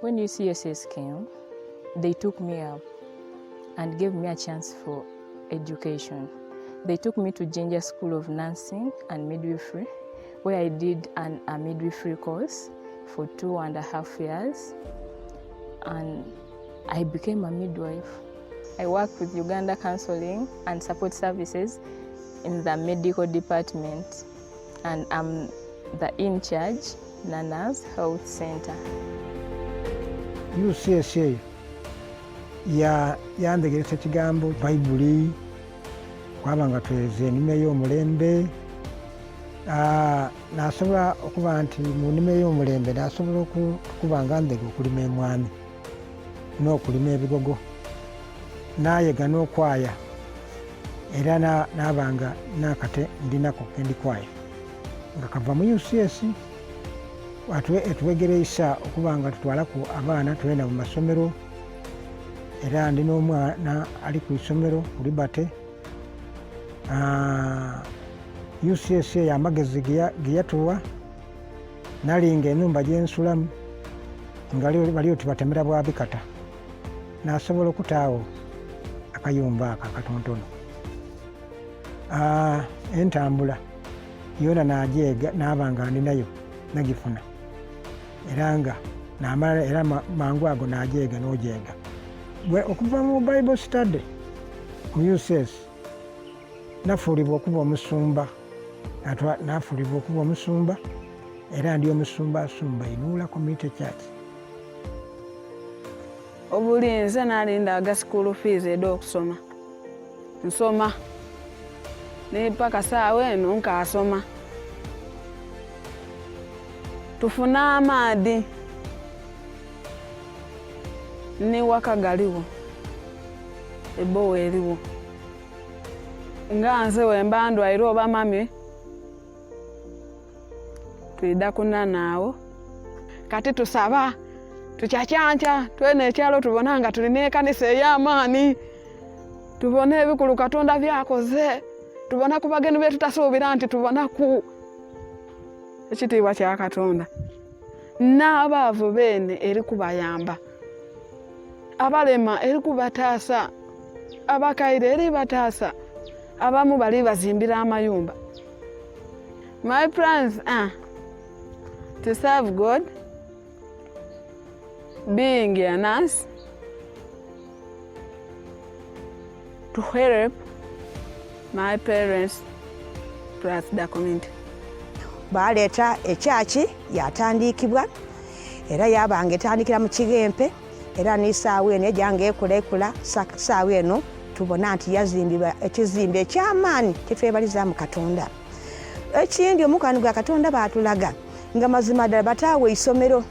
When UCSS came, they took me up and gave me a chance for education. They took me to Ginger School of Nursing and Midwifery, where I did a midwifery course for 2.5 years, and I became a midwife. I worked with Uganda Counseling and Support Services in the medical department, and I'm the in-charge Nana's Health Center. UCSA yandegeresa ekigambo Bayibuli kwabanga tweze ennimi ey'omulembe, nasobola okuba nti mu nnimi ey'omulembe nasobola okuba nga ndega okulima emwami n'okulima ebigogo, nayega n'okwaya, era nabanga nakate ndinako kendikwaya nga kava mu UCS etuwegereisa okuba nga tutwalaku abaana tugenda mu masomero, era ndi n'omwana ali ku isomero ku Liberty. UCS amagezi ge yatuwa, nalinga ennumba gye nsulamu nga baliyo tibatemera bwa bikata, nasobola okutaawo akayumba ako akatontono. Entambula yona najeega nabanga ninayo nagifuna, era nga namala era mangu ago najeega nojeega. Okuva mu Bible study mu UCS nafuulibwa okuba omusumba, nafuulibwa okuba omusumba, era ndi omusumba asumba Inuula Community Church. Obulinze nalindaga school fees edda okusoma, nsoma ne paka saawa eno nkasoma. Tufuna amaadi ne waka galiwo, ebowa eriwo, nga nze wemba ndwaire oba mami twida kunanaawo. Kati tusaba tukyakyanca twene ekyalo tubona nga tulina ekanisa ey'amaani, tubona ebikulu Katonda byakoze, tubona ku bageni betu tasuubira nti tubona ku ekitiibwa kya Katonda. N'abaavu beene eri kubayamba, abalema eri kubataasa, abakaire eri bataasa, abamu bali bazimbira amayumba. My plans are to serve God, being a nurse, to help my parents plus the community. Baleeta ekyaki yatandikibwa, era yabanga etandikira mu Kigempe, era n'esaawa eno ejjanga ekula saawa eno tubona nti yazimbibwa ekizimbe eky'amaanyi kyetwebaliza mu Katonda. Ekindi omukano gwa Katonda baatulaga nga mazima ddala bataawe isomero,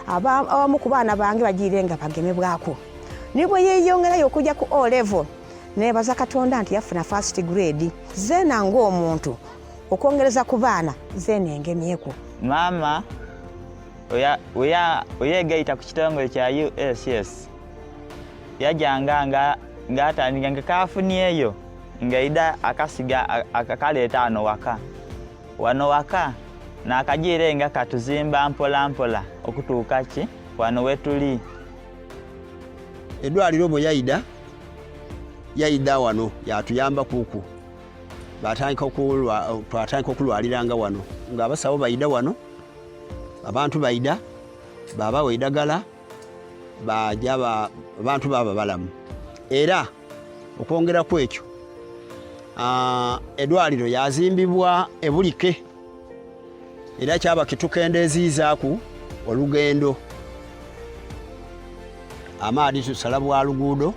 abamu ku baana bange bagiire nga bagemebwako. Ne bwe yeeyongerayo okujja ku O level neebaza Katonda nti yafuna first grade. Zeena ng'omuntu okwongereza ku baana zeena engemyeko. Mama oyegaita ku kitongole kya UCS yajanga ng'atandika nga kafunyeeyo ng'aida akasiga akakaleeta wano waka n'akagiire nga katuzimba mpola mpola okutuuka ki wano wetuli. Eddwaliro bwe yayida wano yatuyamba kuuku, twatandika okulwaliranga wano ng'abasawo bayida wano, abantu bayida babawa eddagala bajja abantu baba balamu. Era okwongera ku ekyo eddwaliro yazimbibwa ebulike, era kyaba kitukendeeziizaaku olugendo. Amaadi tusala bwa luguudo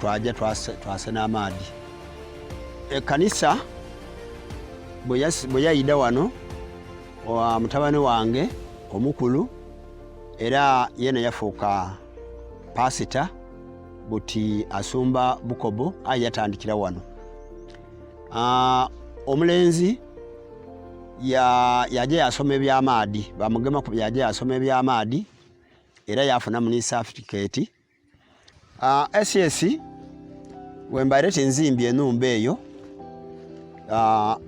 twajja twase n'amaadi. Ekkanisa bwe yayida wano mutabani wange omukulu, era yena yafuuka pasita buti asumba Bukobo, yatandikira wano. Omulenzi yajja yasoma eby'amaadi, bamugema ku yajja yasoma eby'amaadi, era yafuna mu certificate. SCS wembaire tinzimbye ennumba eyo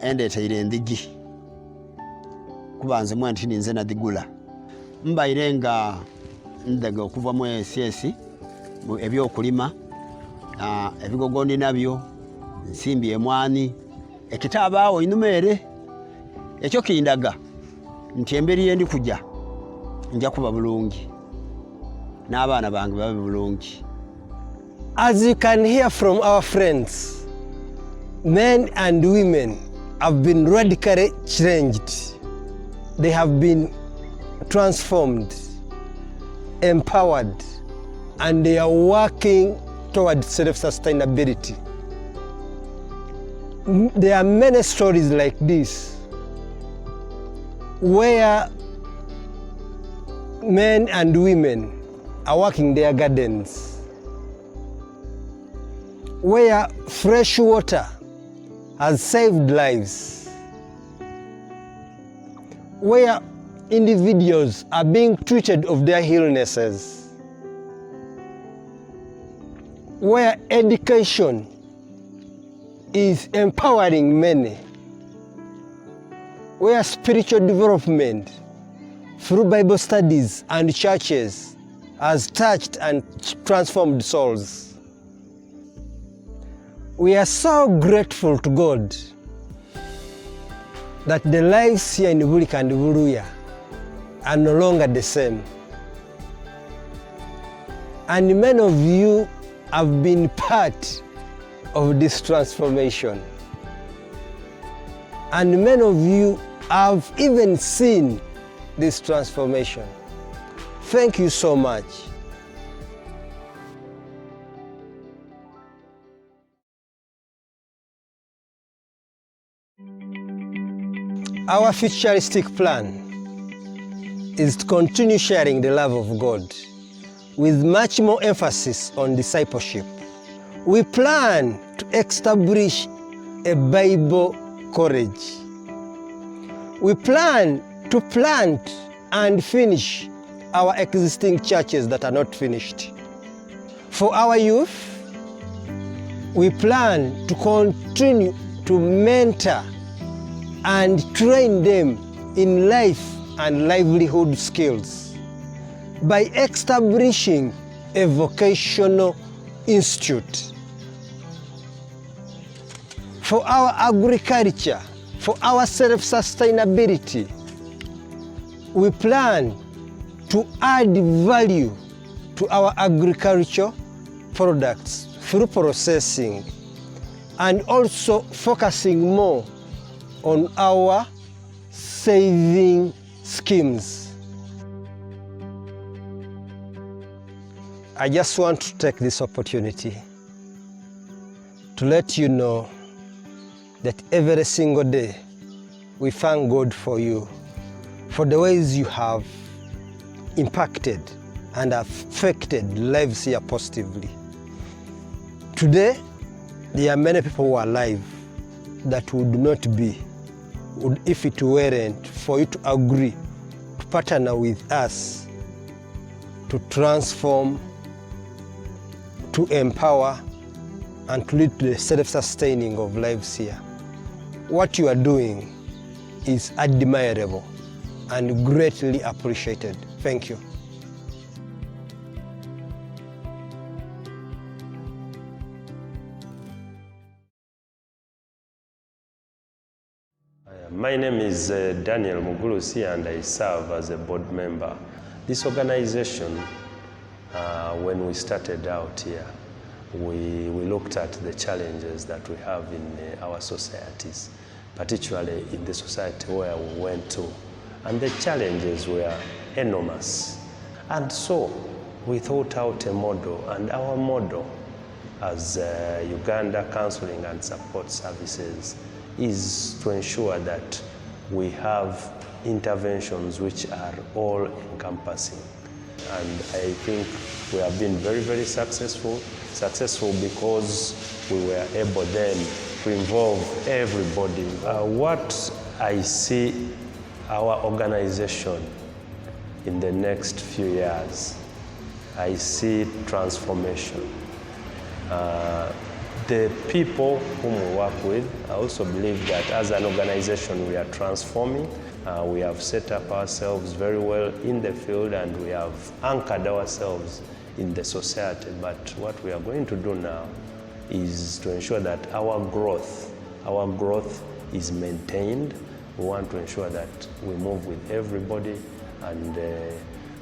endeeteire endigi, kuba nze mwenti ninze nadigula. Mbaire nga ndaga okuva mu ACS ebyokulima ebigogondi nabyo nsimbi emwani ekitaabaawo inumere ekyo kindaga nti emberi yendi kujja nja kuba bulungi n'abaana bange babe bulungi. As you can hear from our friends, men and women have been radically changed. They have been transformed, empowered, and they are working towards self-sustainability. There are many stories like this where men and women are working their gardens, where fresh water has saved lives, where individuals are being treated of their illnesses, where education is empowering many, where spiritual development through Bible studies and churches has touched and transformed souls. We are so grateful to God that the lives here in Bulika and Buruya are no longer the same. And many of you have been part of this transformation. And many of you have even seen this transformation. Thank you so much. Our futuristic plan is to continue sharing the love of God with much more emphasis on discipleship. We plan to establish a Bible college. We plan to plant and finish our existing churches that are not finished. For our youth, we plan to continue to mentor and train them in life and livelihood skills by establishing a vocational institute. For our agriculture, for our self-sustainability, we plan to add value to our agricultural products through processing and also focusing more on our saving schemes. I just want to take this opportunity to let you know that every single day we thank God for you, for the ways you have impacted and affected lives here positively. Today, there are many people who are alive that would not be if it weren't for you to agree to partner with us to transform, to empower, and to lead to the self-sustaining of lives here. What you are doing is admirable and greatly appreciated. Thank you. My name is Daniel Mugulusi and I serve as a board member. This organization, when we started out here, we looked at the challenges that we have in our societies, particularly in the society where we went to. And the challenges were enormous. And so we thought out a model, and our model as Uganda Counseling and Support Services is to ensure that we have interventions which are all encompassing. And I think we have been very, very successful because we were able then to involve everybody. What I see our organization in the next few years, I see transformation. The people whom we work with, I also believe that as an organization we are transforming. We have set up ourselves very well in the field and we have anchored ourselves in the society. But what we are going to do now is to ensure that our growth is maintained. We want to ensure that we move with everybody, and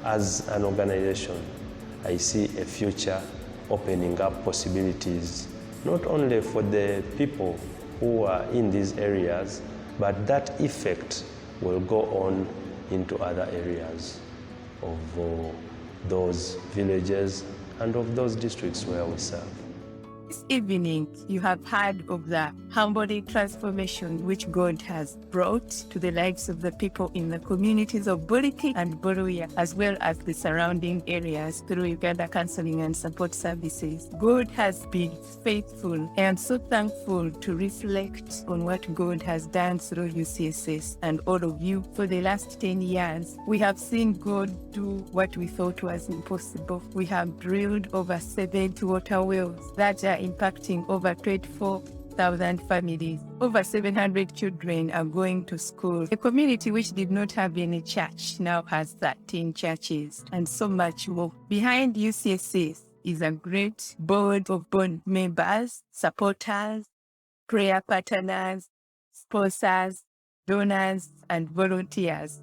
as an organization, I see a future opening up possibilities, not only for the people who are in these areas, but that effect will go on into other areas of those villages and of those districts where we serve. This evening, you have heard of the humbling transformation which God has brought to the lives of the people in the communities of Buliki and Buruya, as well as the surrounding areas through Uganda Counseling and Support Services. God has been faithful. I am so thankful to reflect on what God has done through UCSS and all of you for the last 10 years. We have seen God do what we thought was impossible. We have drilled over 70 water wells that are impacting over 24,000 families. Over 700 children are going to school. A community which did not have any church now has 13 churches and so much more. Behind UCSS is a great board of board members, supporters, prayer partners, sponsors, donors, and volunteers.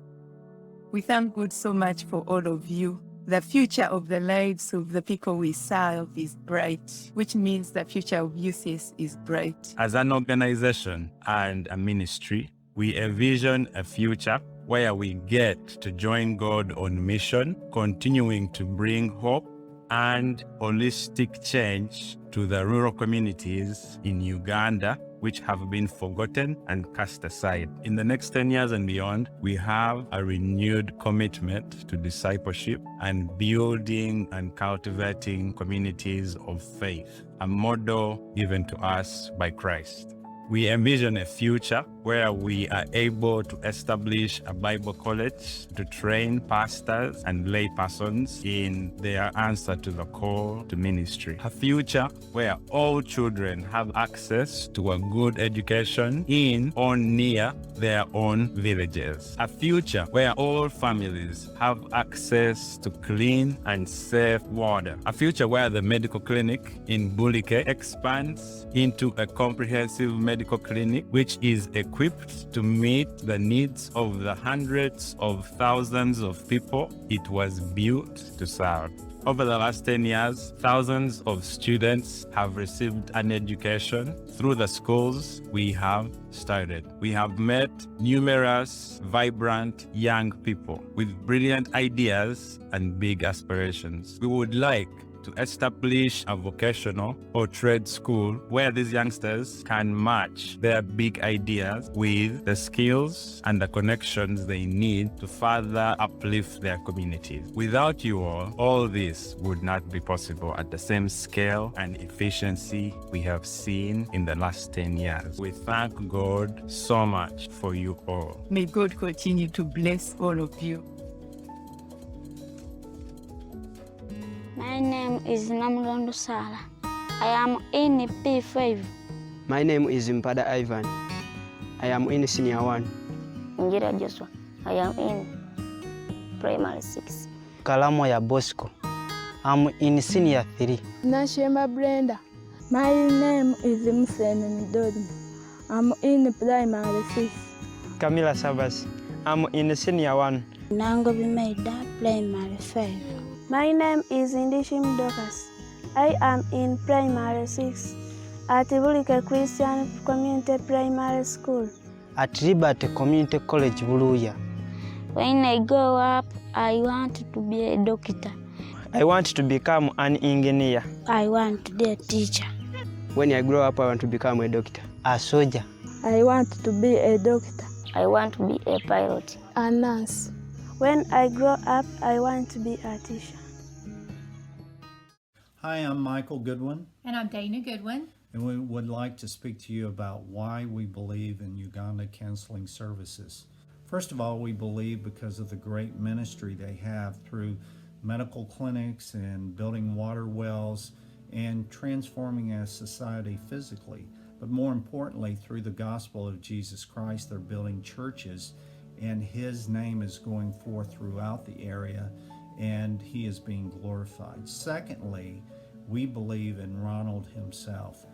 We thank God so much for all of you. The future of the lives of the people we serve is bright, which means the future of UCS is bright. As an organization and a ministry, we envision a future where we get to join God on mission, continuing to bring hope and holistic change to the rural communities in Uganda, which have been forgotten and cast aside. In the next 10 years and beyond, we have a renewed commitment to discipleship and building and cultivating communities of faith, a model given to us by Christ. We envision a future where we are able to establish a Bible college to train pastors and lay persons in their answer to the call to ministry. A future where all children have access to a good education in or near their own villages. A future where all families have access to clean and safe water. A future where the medical clinic in Bulike expands into a comprehensive medical clinic which is equipped to meet the needs of the hundreds of thousands of people it was built to serve. Over the last 10 years, thousands of students have received an education through the schools we have started. We have met numerous, vibrant young people with brilliant ideas and big aspirations. We would like to establish a vocational or trade school where these youngsters can match their big ideas with the skills and the connections they need to further uplift their communities. Without you all this would not be possible at the same scale and efficiency we have seen in the last 10 years. We thank God so much for you all. May God continue to bless all of you. My name is Namulondo Sala. I am in P5. My name is Mpada Ivan. I am in Senior 1. Ngira Joshua. I am in Primary 6. Kalamoya Bosco. I'm in Senior 3. Nashemba Brenda. My name is Musene Ndodi. I'm in Primary 6. Camila Sabas. I'm in Senior 1. Nangobi Maida, Primary 5. My name is Indishim Dokas. I am in Primary 6 at Bulike Christian Community Primary School. At Liberty Community College, Buruya. When I grow up, I want to be a doctor. I want to become an engineer. I want to be a teacher. When I grow up, I want to become a doctor. A soldier. I want to be a doctor. I want to be a pilot. A nurse. When I grow up, I want to be a teacher. Hi, I'm Michael Goodwin. And I'm Dana Goodwin. And we would like to speak to you about why we believe in Uganda Counseling Services. First of all, we believe because of the great ministry they have through medical clinics and building water wells and transforming a society physically. But more importantly, through the gospel of Jesus Christ, they're building churches and his name is going forth throughout the area, and he is being glorified. Secondly, we believe in Ronald himself.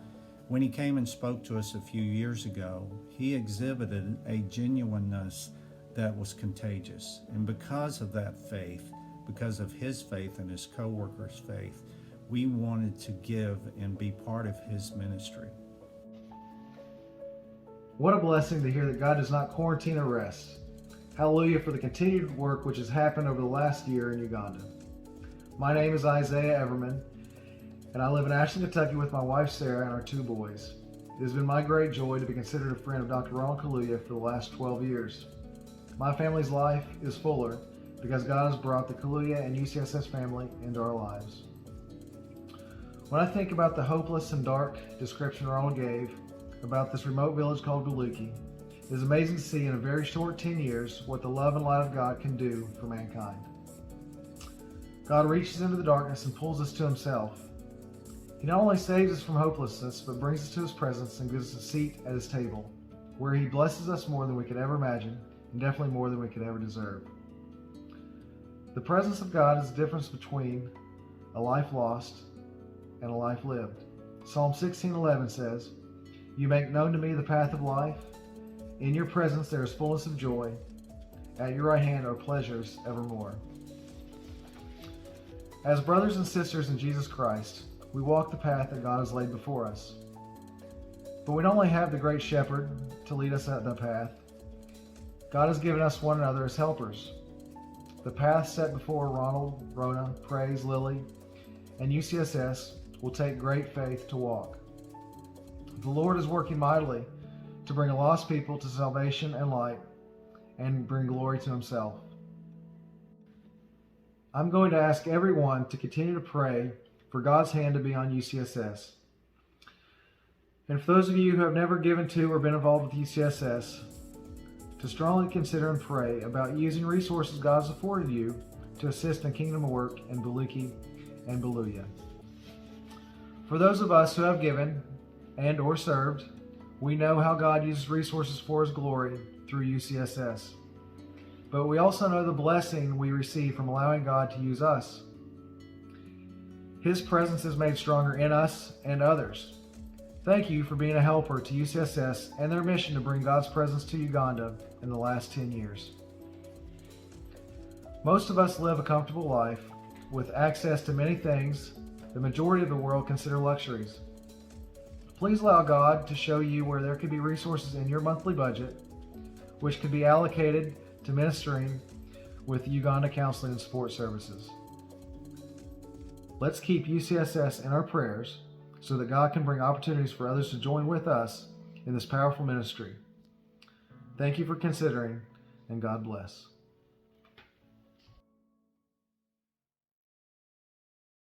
When he came and spoke to us a few years ago, he exhibited a genuineness that was contagious. And because of that faith, because of his faith and his co-workers' faith, we wanted to give and be part of his ministry. What a blessing to hear that God does not quarantine or rest. Hallelujah for the continued work which has happened over the last year in Uganda. My name is Isaiah Everman, and I live in Ashland, Kentucky with my wife Sarah and our 2 boys. It has been my great joy to be considered a friend of Dr. Ronald Kaluuya for the last 12 years. My family's life is fuller because God has brought the Kaluuya and UCSS family into our lives. When I think about the hopeless and dark description Ronald gave about this remote village called Buluki, it is amazing to see in a very short 10 years what the love and light of God can do for mankind. God reaches into the darkness and pulls us to himself. He not only saves us from hopelessness, but brings us to his presence and gives us a seat at his table, where he blesses us more than we could ever imagine, and definitely more than we could ever deserve. The presence of God is the difference between a life lost and a life lived. Psalm 16:11 says, "You make known to me the path of life. In your presence there is fullness of joy. At your right hand are pleasures evermore." As brothers and sisters in Jesus Christ, we walk the path that God has laid before us. But we don't only have the great shepherd to lead us at the path. God has given us one another as helpers. The path set before Ronald, Rona, Praise, Lily, and UCSS will take great faith to walk. The Lord is working mightily to bring lost people to salvation and light and bring glory to himself. I'm going to ask everyone to continue to pray for God's hand to be on UCSS. And for those of you who have never given to or been involved with UCSS, to strongly consider and pray about using resources God has afforded you to assist in kingdom work in Buluki and Kaluuya. For those of us who have given and or served, we know how God uses resources for his glory through UCSS. But we also know the blessing we receive from allowing God to use us. His presence is made stronger in us and others. Thank you for being a helper to UCSS and their mission to bring God's presence to Uganda in the last 10 years. Most of us live a comfortable life with access to many things the majority of the world consider luxuries. Please allow God to show you where there could be resources in your monthly budget, which could be allocated to ministering with Uganda Counseling and Support Services. Let's keep UCSS in our prayers so that God can bring opportunities for others to join with us in this powerful ministry. Thank you for considering, and God bless.